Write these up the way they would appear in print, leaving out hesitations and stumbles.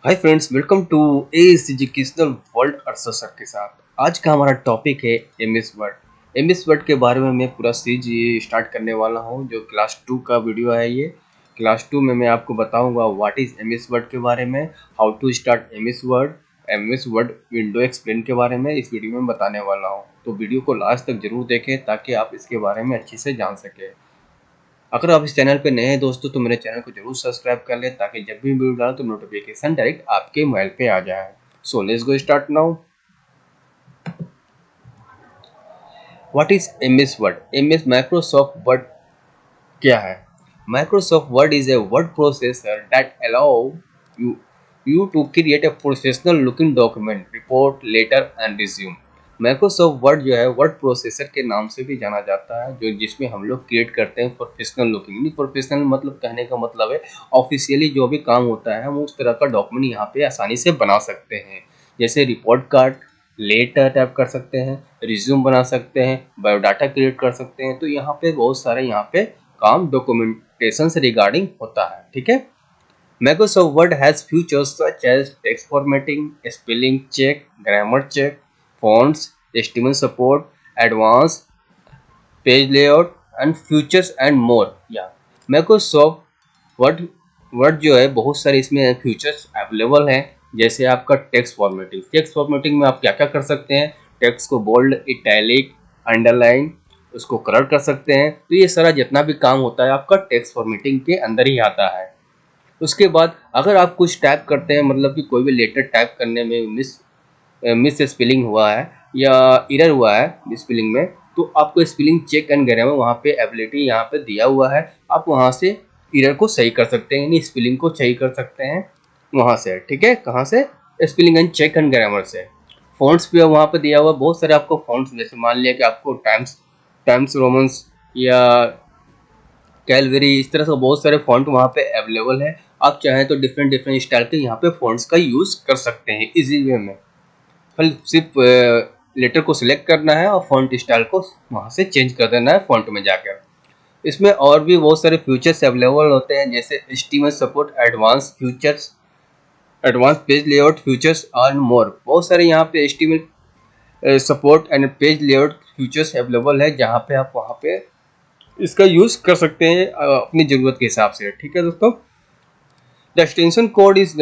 Hi friends, welcome to S educational world अर्सर sir के साथ। आज का हमारा टॉपिक है एमएस वर्ड। एमएस वर्ड के बारे में मैं पूरा सीरीज ये स्टार्ट करने वाला हूँ। जो क्लास 2 का वीडियो है, ये क्लास 2 में मैं आपको बताऊंगा व्हाट इज़ एमएस वर्ड के बारे में, how to start MS Word window explain के बारे में इस वीडियो में बताने वाला हूँ। तो वीडियो को लास्ट तक जरूर देखें ताकि आप इसके बारे में अच्छे से जान सकें। अगर आप इस चैनल पे नए हैं दोस्तों, तो मेरे चैनल को जरूर सब्सक्राइब कर लें ताकि जब भी वीडियो डालूं तो नोटिफिकेशन डायरेक्ट आपके मोबाइल पे आ जाए। So let's go start now. What is MS Word? MS Microsoft Word क्या है? Microsoft Word is a word processor that allow you you to create a professional looking document, report, letter and resume. Microsoft Word जो है word processor के नाम से भी जाना जाता है, जो जिसमें हम लोग क्रिएट करते हैं प्रोफेशनल लुकिंग। प्रोफेशनल मतलब कहने का मतलब है ऑफिशियली जो भी काम होता है हम उस तरह का डॉक्यूमेंट यहाँ पे आसानी से बना सकते हैं। जैसे रिपोर्ट कार्ड, लेटर टाइप कर सकते हैं, रिज्यूम बना सकते हैं, बायोडाटा क्रिएट कर सकते हैं। तो यहाँ पे बहुत सारे यहाँ पे काम डॉक्यूमेंटेशन से रिगार्डिंग होता है। ठीक है। Microsoft Word has features such as text formatting, spelling check, grammar check, fonts, HTML support, advanced page layout and features and more। या Microsoft वर्ड जो है बहुत सारे इसमें फीचर्स अवेलेबल हैं। जैसे आपका टेक्स्ट फॉर्मेटिंग में आप क्या क्या कर सकते हैं? टेक्स्ट को बोल्ड, इटैलिक, अंडरलाइन, उसको कलर कर सकते हैं। तो ये सारा जितना भी काम होता है आपका टेक्स्ट फॉर्मेटिंग के अंदर ही आता है। उसके बाद अगर आप कुछ टाइप करते हैं, मतलब कि कोई भी लेटर टाइप करने में मिस स्पेलिंग हुआ है या एरर हुआ है स्पेलिंग में, तो आपको स्पेलिंग चेक एंड ग्रामर वहाँ पे एबिलिटी यहाँ पे दिया हुआ है। आप वहाँ से एरर को सही कर सकते हैं, यानी स्पेलिंग को सही कर सकते हैं वहाँ से। ठीक है, कहाँ से? Spelling and check and grammar से। फॉन्ट्स भी वहाँ पे दिया हुआ बहुत सारे आपको फॉन्ट्स। जैसे मान लिया कि आपको टाइम्स रोमन्स या कैलवेरी, इस तरह से बहुत सारे फॉन्ट वहाँ पे अवेलेबल है। आप चाहें तो डिफरेंट डिफरेंट स्टाइल के यहाँ पे फॉन्ट्स का यूज़ कर सकते हैं इजी वे में। फिर सिर्फ लेटर को सिलेक्ट करना है और फॉन्ट स्टाइल को वहाँ से चेंज कर देना है फॉन्ट में जाकर। इसमें और भी बहुत सारे फीचर्स अवेलेबल होते हैं, जैसे HTML support, advance features, advance page layout features और मोर। बहुत सारे यहाँ पे HTML support and page layout features available है, जहाँ पे आप वहाँ पे इसका यूज़ कर सकते हैं अपनी ज़रूरत के हिसाब से। ठीक है दोस्तों। द एक्सटेंशन कोड इज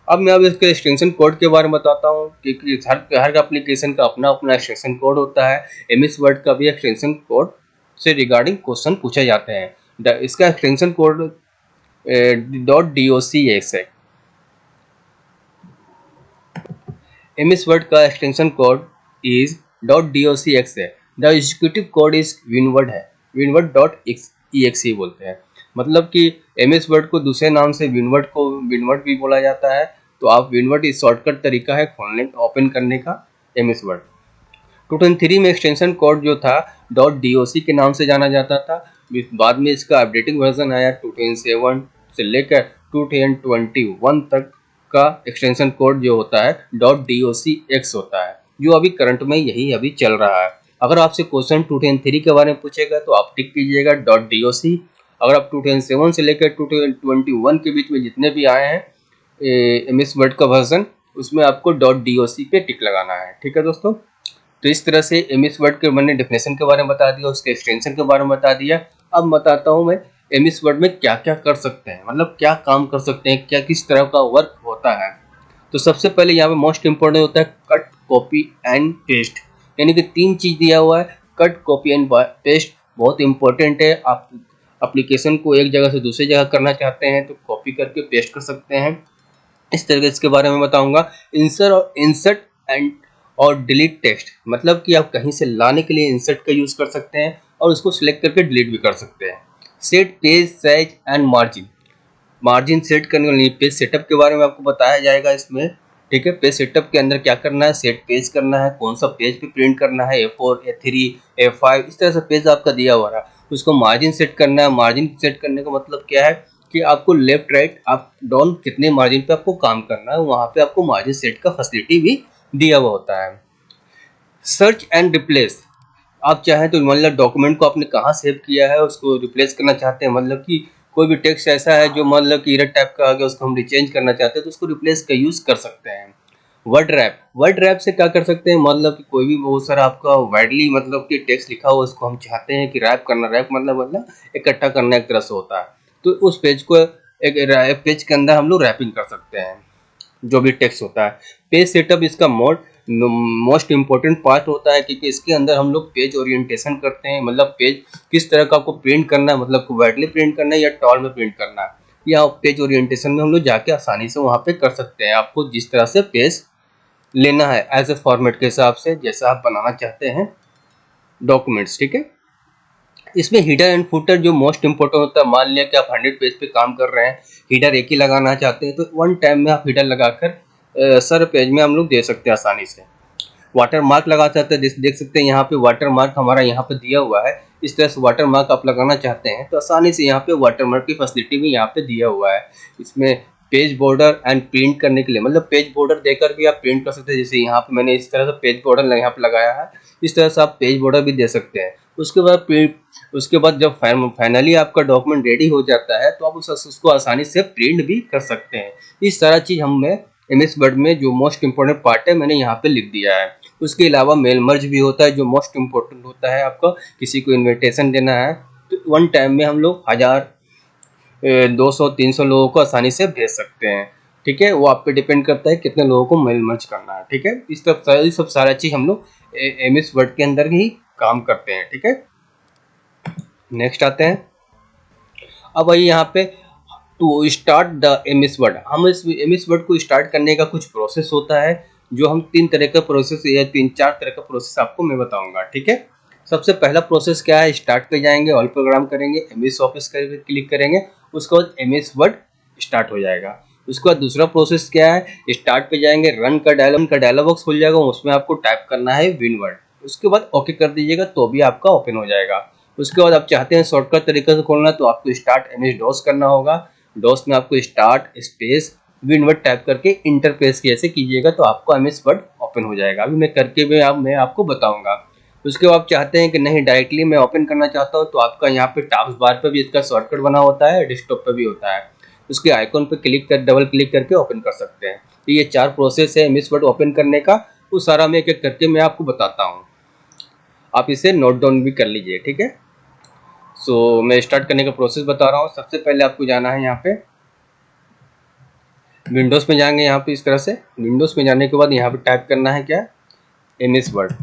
अब मैं इसके एक्सटेंशन कोड के बारे में बताता हूँ कि हर एप्लीकेशन का अपना अपना एक्सटेंशन कोड होता है। एमएस वर्ड का भी एक्सटेंशन कोड से रिगार्डिंग क्वेश्चन पूछे जाते हैं। इसका एक्सटेंशन कोड .docx है। एमएस वर्ड का एक्सटेंशन कोड इज .docx है। The executive code is windward है, winword.exe बोलते हैं। मतलब कि एमएस वर्ड को दूसरे नाम से विनवर्ड भी बोला जाता है। तो आप विनवर्ड इस शॉर्टकट तरीका है खोलने ओपन करने का एमएस वर्ड। 2003 में एक्सटेंशन कोड जो था .doc के नाम से जाना जाता था। बाद में इसका अपडेटिंग वर्जन आया 2007 से लेकर 2021 तक का एक्सटेंशन कोड जो होता है .docx होता है, जो अभी करंट में यही अभी चल रहा है। अगर आपसे क्वेश्चन 2003 के बारे में पूछेगा तो आप टिक कीजिएगा .doc। अगर आप 2007 से लेकर 2021 के बीच में जितने भी आए हैं एमएस वर्ड का वर्जन, उसमें आपको .doc पे टिक लगाना है। ठीक है दोस्तों। तो इस तरह से एमएस वर्ड के मैंने डेफिनेशन के बारे में बता दिया, उसके एक्सटेंशन के बारे में बता दिया। अब बताता हूँ मैं एमएस वर्ड में क्या क्या कर सकते हैं, मतलब क्या काम कर सकते हैं, क्या किस तरह का वर्क होता है। तो सबसे पहले यहाँ पे मोस्ट इम्पोर्टेंट होता है कट, कॉपी एंड पेस्ट। यानी कि 3 चीज़ दिया हुआ है। कट, कॉपी एंड पेस्ट बहुत इंपॉर्टेंट है। आप एप्लीकेशन को एक जगह से दूसरी जगह करना चाहते हैं तो कॉपी करके पेस्ट कर सकते हैं। इस तरह के इसके बारे में बताऊंगा। इंसर्ट एंड और डिलीट टेक्स्ट, मतलब कि आप कहीं से लाने के लिए इंसर्ट का यूज़ कर सकते हैं और उसको सिलेक्ट करके डिलीट भी कर सकते हैं। Set page size and margin set करने वाली पेज सेटअप के बारे में आपको बताया जाएगा इसमें। ठीक है, पेज सेटअप के अंदर क्या करना है, सेट पेज करना है, कौन सा पेज पे प्रिंट करना है, A4, A3, A5, इस तरह से पेज आपका दिया हुआ है। उसको मार्जिन सेट करना है। मार्जिन सेट करने का मतलब क्या है कि आपको लेफ्ट राइट अप डाउन कितने मार्जिन पे आपको काम करना है, वहाँ पे आपको मार्जिन सेट का फैसिलिटी भी दिया हुआ होता है। सर्च एंड रिप्लेस, आप चाहें तो मतलब डॉक्यूमेंट को आपने कहाँ सेव किया है उसको रिप्लेस करना चाहते हैं, मतलब कि कोई भी टेक्स्ट ऐसा है जो मतलब कि इरर टाइप का आ गया, उसको हम चेंज करना चाहते हैं तो उसको रिप्लेस का यूज़ कर सकते हैं। वर्ड रैप से क्या कर सकते हैं, मतलब कि कोई भी बहुत सारा आपका वाइडली मतलब कि टेक्स्ट लिखा हो, उसको हम चाहते हैं कि रैप करना। रैप मतलब इकट्ठा करना एक तरह से होता है। तो उस पेज को एक पेज के अंदर हम लोग रैपिंग कर सकते हैं जो भी टेक्स्ट होता है। पेज सेटअप इसका मोस्ट इम्पोर्टेंट पार्ट होता है, क्योंकि इसके अंदर हम लोग पेज ओरिएंटेशन करते हैं, मतलब पेज किस तरह का आपको प्रिंट करना है, मतलब वाइडली प्रिंट करना है या टॉल में प्रिंट करना है, या पेज ओरिएंटेशन में हम लोग जाके आसानी से वहाँ पे कर सकते हैं। आपको जिस तरह से पेज लेना है एज ए फॉर्मेट के हिसाब से, जैसा आप बनाना चाहते हैं डॉक्यूमेंट्स, ठीक है। इसमें हीडर एंड फुटर जो मोस्ट इंपोर्टेंट होता है, मान लिया कि आप 100 पेज पे काम कर रहे हैं, हीडर एक ही लगाना चाहते हैं तो वन टाइम में आप हीडर लगाकर सर पेज में हम लोग दे सकते हैं आसानी से। वाटर मार्क लगा चाहते हैं, देख सकते हैं यहाँ पे वाटर मार्क हमारा यहाँ पे दिया हुआ है। इस तरह से वाटर मार्क आप लगाना चाहते हैं तो आसानी से यहाँ पे वाटर मार्क की फैसिलिटी भी यहाँ पे दिया हुआ है। इसमें पेज बॉर्डर एंड प्रिंट करने के लिए, मतलब पेज बॉर्डर देकर भी आप प्रिंट कर सकते हैं। जैसे यहाँ पे मैंने इस तरह से पेज बॉर्डर यहाँ पे लगाया है, इस तरह से आप पेज बॉर्डर भी दे सकते हैं। उसके बाद जब फाइनली आपका डॉक्यूमेंट रेडी हो जाता है तो आप उसको आसानी से प्रिंट भी कर सकते हैं। इस सारा चीज़ हमने MS वर्ड में जो मोस्ट इंपोर्टेंट पार्ट है मैंने यहाँ पे लिख दिया है। उसके अलावा मेल मर्ज भी होता है जो मोस्ट इम्पोर्टेंट होता है। आपका किसी को इनविटेशन देना है तो वन टाइम में हम लोग 1000 200-300 लोगों को आसानी से भेज सकते हैं, ठीक है। वो आप पे डिपेंड करता है कितने लोगों को मेल मर्ज करना है, ठीक है। इस सब सारा चीज़ हम लोग MS वर्ड के अंदर ही काम करते हैं, ठीक है। नेक्स्ट आते हैं। अब आइए यहाँ पे to start the MS Word. हम इस MS वर्ड को स्टार्ट करने का कुछ प्रोसेस होता है, जो हम 3 तरह का प्रोसेस या 3-4 तरह का प्रोसेस आपको मैं बताऊंगा, ठीक है। सबसे पहला प्रोसेस क्या है, स्टार्ट पे जाएंगे, ऑल प्रोग्राम करेंगे, MS ऑफिस करके क्लिक करेंगे, उसके बाद MS वर्ड स्टार्ट हो जाएगा। उसके बाद दूसरा प्रोसेस क्या है, स्टार्ट पे जाएंगे, रन का डायलॉग बॉक्स खुल जाएगा, उसमें आपको टाइप करना है विन वर्ड, उसके बाद ओके कर दीजिएगा तो भी आपका ओपन हो जाएगा। उसके बाद आप चाहते हैं शॉर्टकट तरीके से खोलना तो आपको स्टार्ट MS डॉस करना होगा। डॉस में आपको start space win word type करके इंटरफेस की ऐसे कीजिएगा तो आपको MS वर्ड ओपन हो जाएगा। अभी मैं करके मैं आपको बताऊंगा। उसके बाद आप चाहते हैं कि नहीं डायरेक्टली मैं ओपन करना चाहता हूं तो आपका यहाँ पे टास्क बार पे भी इसका शॉर्टकट बना होता है, डेस्कटॉप पे भी होता है। उसके आइकॉन पे डबल क्लिक करके ओपन कर सकते हैं। तो ये 4 प्रोसेस है MS वर्ड ओपन करने का, वो सारा मैं एक एक करके मैं आपको बताता हूँ। आप इसे नोट डाउन भी कर लीजिए, ठीक है। मैं स्टार्ट करने का प्रोसेस बता रहा हूँ। सबसे पहले आपको जाना है यहाँ पे विंडोज़ में, जाएंगे यहाँ पे इस तरह से। विंडोज़ में जाने के बाद यहाँ पे टाइप करना है क्या, MS वर्ड।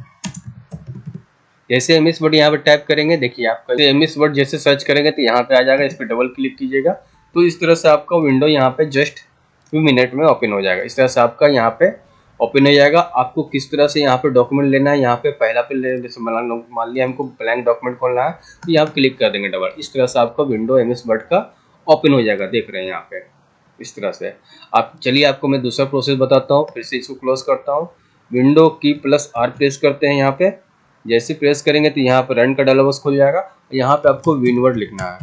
जैसे MS वर्ड यहाँ पे टाइप करेंगे, देखिए आपका MS वर्ड जैसे सर्च करेंगे तो यहाँ पे आ जाएगा, इस पर डबल क्लिक कीजिएगा तो इस तरह से आपका विंडो यहाँ पे जस्ट 2 मिनट में ओपन हो जाएगा। इस तरह से आपका यहाँ पे ओपन हो जाएगा। आपको किस तरह से यहाँ पे डॉक्यूमेंट लेना है, यहाँ पे पहला पे जैसे मान लिया हमको ब्लैंक डॉक्यूमेंट खोलना है तो यहाँ क्लिक कर देंगे डबल, इस तरह से आपका विंडो MS वर्ड का ओपन हो जाएगा। देख रहे हैं यहाँ पे इस तरह से। आप चलिए आपको मैं दूसरा प्रोसेस बताता हूँ। फिर से इसको क्लोज करता हूँ, विंडो की +R प्रेस करते हैं यहाँ पे। जैसे प्रेस करेंगे तो यहाँ पे रन का डायलॉग बॉक्स खुल जाएगा। यहाँ पे आपको विन वर्ड लिखना है,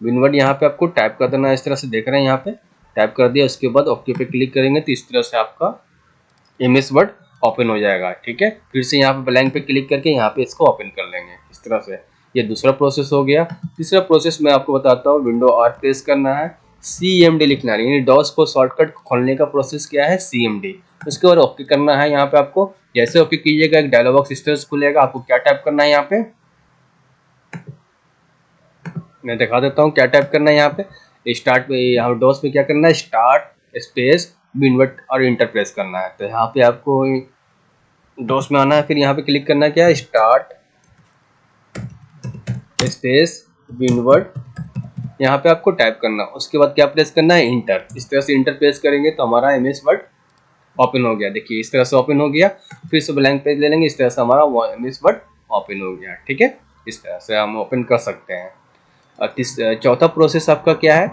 विन वर्ड यहाँ पे आपको टाइप कर देना है। इस तरह से देख रहे हैं यहाँ पे टाइप कर दिया। उसके बाद ओके पे क्लिक करेंगे तो इस तरह से आपका MS वर्ड ओपन हो जाएगा, ठीक है। फिर से यहाँ पे ब्लैंक पे क्लिक करके यहाँ पे इसको ओपन कर लेंगे इस तरह से। ये दूसरा प्रोसेस हो गया। तीसरा प्रोसेस मैं आपको बताता हूँ। विंडो R प्रेस करना है, CMD लिखना है, यानी डॉस को शॉर्टकट खोलने का प्रोसेस क्या है, CMD। उसके बाद ओके करना है। यहाँ पे आपको जैसे ओके कीजिएगा एक डायलॉग बॉक्स इस तरह से खुलेगा। आपको क्या टाइप करना है, यहाँ पे मैं दिखा देता हूँ क्या टाइप करना है। यहाँ पे स्टार्ट पे, यहाँ डॉस में क्या करना है, स्टार्ट स्पेस विनवर्ट और इंटर प्रेस करना है। तो यहाँ पे आपको डॉस में आना है, फिर यहाँ पे क्लिक करना है क्या, स्टार्ट स्पेस विनवर्ट, यहाँ पे आपको टाइप करना। उसके बाद क्या प्रेस करना है, इंटर। इस तरह से इंटर प्रेस करेंगे तो हमारा MS वर्ड ओपन हो गया। देखिए इस तरह से ओपन हो गया। फिर से ब्लैंक पेज ले लेंगे, इस तरह से हमारा MS वर्ड ओपन हो गया, ठीक है। इस तरह से हम ओपन कर सकते हैं। और चौथा प्रोसेस आपका क्या है,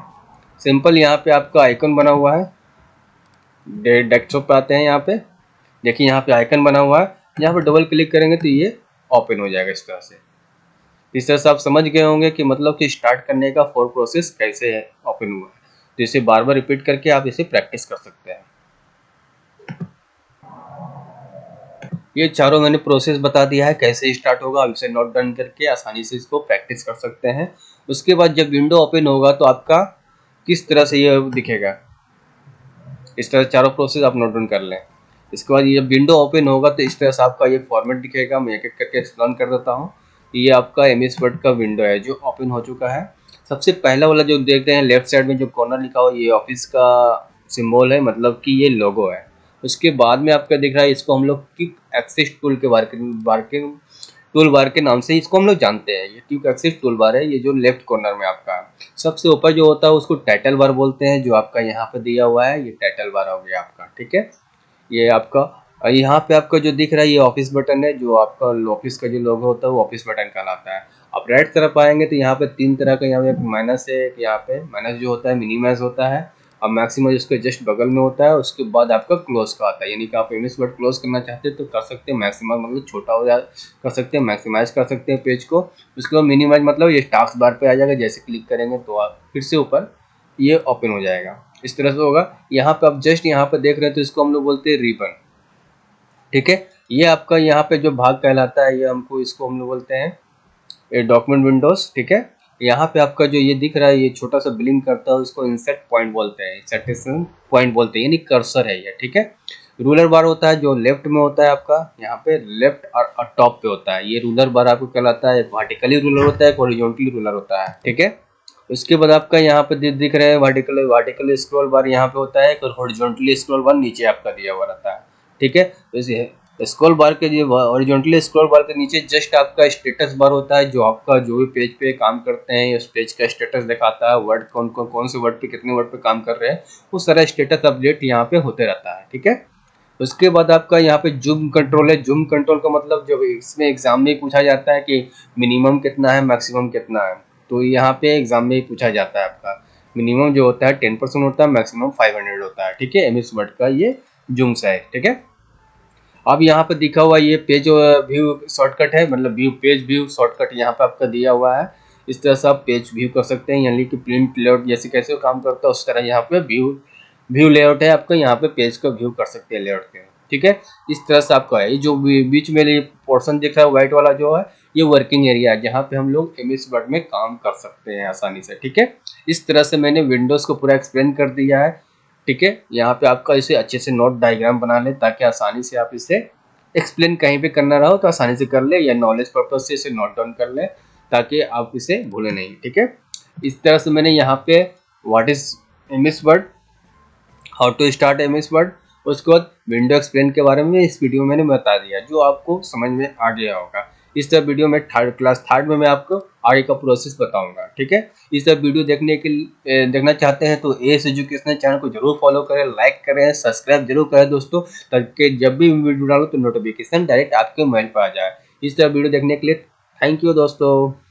सिंपल। यहाँ पे आपका आइकन बना हुआ है, डेस्कटॉप पे आते हैं। यहाँ पे देखिए यहाँ पे आइकन बना हुआ है, यहाँ पे डबल क्लिक करेंगे तो ये ओपन हो जाएगा इस तरह से। इस तरह से आप समझ गए होंगे कि मतलब कि स्टार्ट करने का 4 प्रोसेस कैसे है ओपन हुआ है। तो इसे बार बार रिपीट करके आप इसे प्रैक्टिस कर सकते हैं। ये चारों मैंने प्रोसेस बता दिया है कैसे स्टार्ट होगा। आप इसे नोट डाउन करके आसानी से इसको प्रैक्टिस कर सकते हैं। उसके बाद जब विंडो ओपन होगा तो आपका किस तरह से ये दिखेगा, इस तरह चारों प्रोसेस आप नोट डाउन कर लें। इसके बाद ये जब विंडो ओपन होगा तो इस तरह से आपका ये फॉर्मेट दिखेगा। मैं एक एक करके एक्सप्लेन कर देता हूँ। ये आपका एमएस वर्ड का विंडो है जो ओपन हो चुका है। सबसे पहला वाला जो देख रहे हैं लेफ्ट साइड में जो कॉर्नर लिखा हुआ, ये ऑफिस का सिंबल है, मतलब कि ये लोगो है। उसके बाद में आपका दिख रहा है, इसको हम लोग क्विक एक्सेस टूल के टूल बार के नाम से इसको हम लोग जानते हैं। ये क्विक एक्सेस टूल बार है, ये जो लेफ्ट कॉर्नर में आपका है। सबसे ऊपर जो होता है उसको टाइटल बार बोलते हैं, जो आपका यहाँ पे दिया हुआ है ये टाइटल बार हो गया आपका, ठीक है। ये आपका यहाँ पे आपका जो दिख रहा है ये ऑफिस बटन है, जो आपका ऑफिस का जो लोगो होता है वो ऑफिस बटन कहलाता है। आप राइट तरफ आएंगे तो यहाँ पे तीन तरह का, यहाँ पे माइनस है, यहाँ पे माइनस जो होता है मिनिमाइज होता है, और मैक्सिमम उसके जस्ट बगल में होता है। उसके बाद आपका क्लोज का आता है, यानी कि आप एमएस वर्ड क्लोज करना चाहते हैं तो कर सकते हैं। मैक्सिमम मतलब छोटा हो जा कर सकते हैं, मैक्सिमाइज कर सकते हैं पेज को। उसके बाद मिनिमाइज मतलब ये टास्क बार पे आ जाएगा, जैसे क्लिक करेंगे तो आप फिर से ऊपर ये ओपन हो जाएगा, इस तरह से होगा। यहाँ पे आप जस्ट यहाँ पे देख रहे हैं तो इसको हम लोग बोलते हैं रिबन, ठीक है। ये आपका यहाँ पे जो भाग कहलाता है, ये हमको इसको हम लोग बोलते हैं ये डॉक्यूमेंट विंडोज, ठीक है। यहाँ पे आपका जो ये दिख रहा है ये छोटा सा ब्लिंक करता है, उसको इंसर्ट पॉइंट बोलते हैं, इंसर्टेशन पॉइंट बोलते हैं, यानी कर्सर है ये, ठीक है। रूलर बार होता है जो लेफ्ट में होता है आपका, यहाँ पे लेफ्ट और टॉप पे होता है। ये रूलर बार आपको कहलाता है। वर्टिकली रूलर होता है, हॉरिजॉन्टली रूलर होता है, ठीक है। उसके बाद आपका यहाँ पे दिख रहे हैं वर्टिकल स्क्रॉल बार यहाँ पे होता है, और हॉरिजॉन्टली स्क्रॉल बार नीचे आपका दिया हुआ रहता है, ठीक है। वैसे स्क्रॉल बार के जो हॉरिजॉन्टली स्क्रॉल बार के नीचे जस्ट आपका स्टेटस बार होता है, जो आपका जो भी पेज पे काम करते हैं उस पेज का स्टेटस दिखाता है। वर्ड कौन से वर्ड पे कितने वर्ड पे काम कर रहे हैं वो सारा स्टेटस अपडेट यहाँ पे होते रहता है, ठीक है। उसके बाद आपका यहाँ पे जूम कंट्रोल है। जूम कंट्रोल का मतलब जब इसमें एग्जाम में पूछा जाता है कि मिनिमम कितना है मैक्सिमम कितना है, तो यहाँ पे एग्जाम में पूछा जाता है आपका मिनिमम जो होता है 10% होता है, मैक्सिमम 500 होता है, ठीक है। एमएस वर्ड का ये जूम सा है, ठीक है। अब यहाँ पे दिखा हुआ ये पेज व्यू शॉर्टकट है, मतलब पेज व्यू शॉर्टकट यहाँ पे आपका दिया हुआ है। इस तरह से आप पेज व्यू कर सकते हैं, यानी कि प्रिंट लेआउट जैसे कैसे काम करता है उस तरह यहाँ पे व्यू लेआउट है आपका, यहाँ पे पेज का व्यू कर सकते हैं लेआउट के, ठीक है। इस तरह से आपका है। ये जो बीच में ये पोर्शन दिख रहा है व्हाइट वाला जो है ये वर्किंग एरिया है, जहाँ पे हम लोग एमएस वर्ड में काम कर सकते हैं आसानी से, ठीक है। इस तरह से मैंने विंडोज को पूरा एक्सप्लेन कर दिया है, ठीक है। यहाँ पे आपका इसे अच्छे से नोट डायग्राम बना ले, ताकि आसानी से आप इसे एक्सप्लेन कहीं पे करना रहो तो आसानी से कर ले, या नॉलेज पर्पज से इसे नोट डाउन कर ले ताकि आप इसे भूले नहीं, ठीक है। इस तरह से मैंने यहाँ पे what is MS Word, how to start MS Word, उसके बाद विंडो एक्सप्लेन के बारे में इस वीडियो में मैंने बता दिया, जो आपको समझ में आ गया होगा। इस तरह वीडियो में क्लास थर्ड में मैं आपको आगे का प्रोसेस बताऊंगा, ठीक है। इस तरह वीडियो देखना चाहते हैं तो एस एजुकेशनल चैनल को जरूर फॉलो करें, लाइक करें, सब्सक्राइब जरूर करें दोस्तों, ताकि जब भी वीडियो डालो तो नोटिफिकेशन डायरेक्ट आपके मोबाइल पर आ जाए। इस तरह वीडियो देखने के लिए थैंक यू दोस्तों।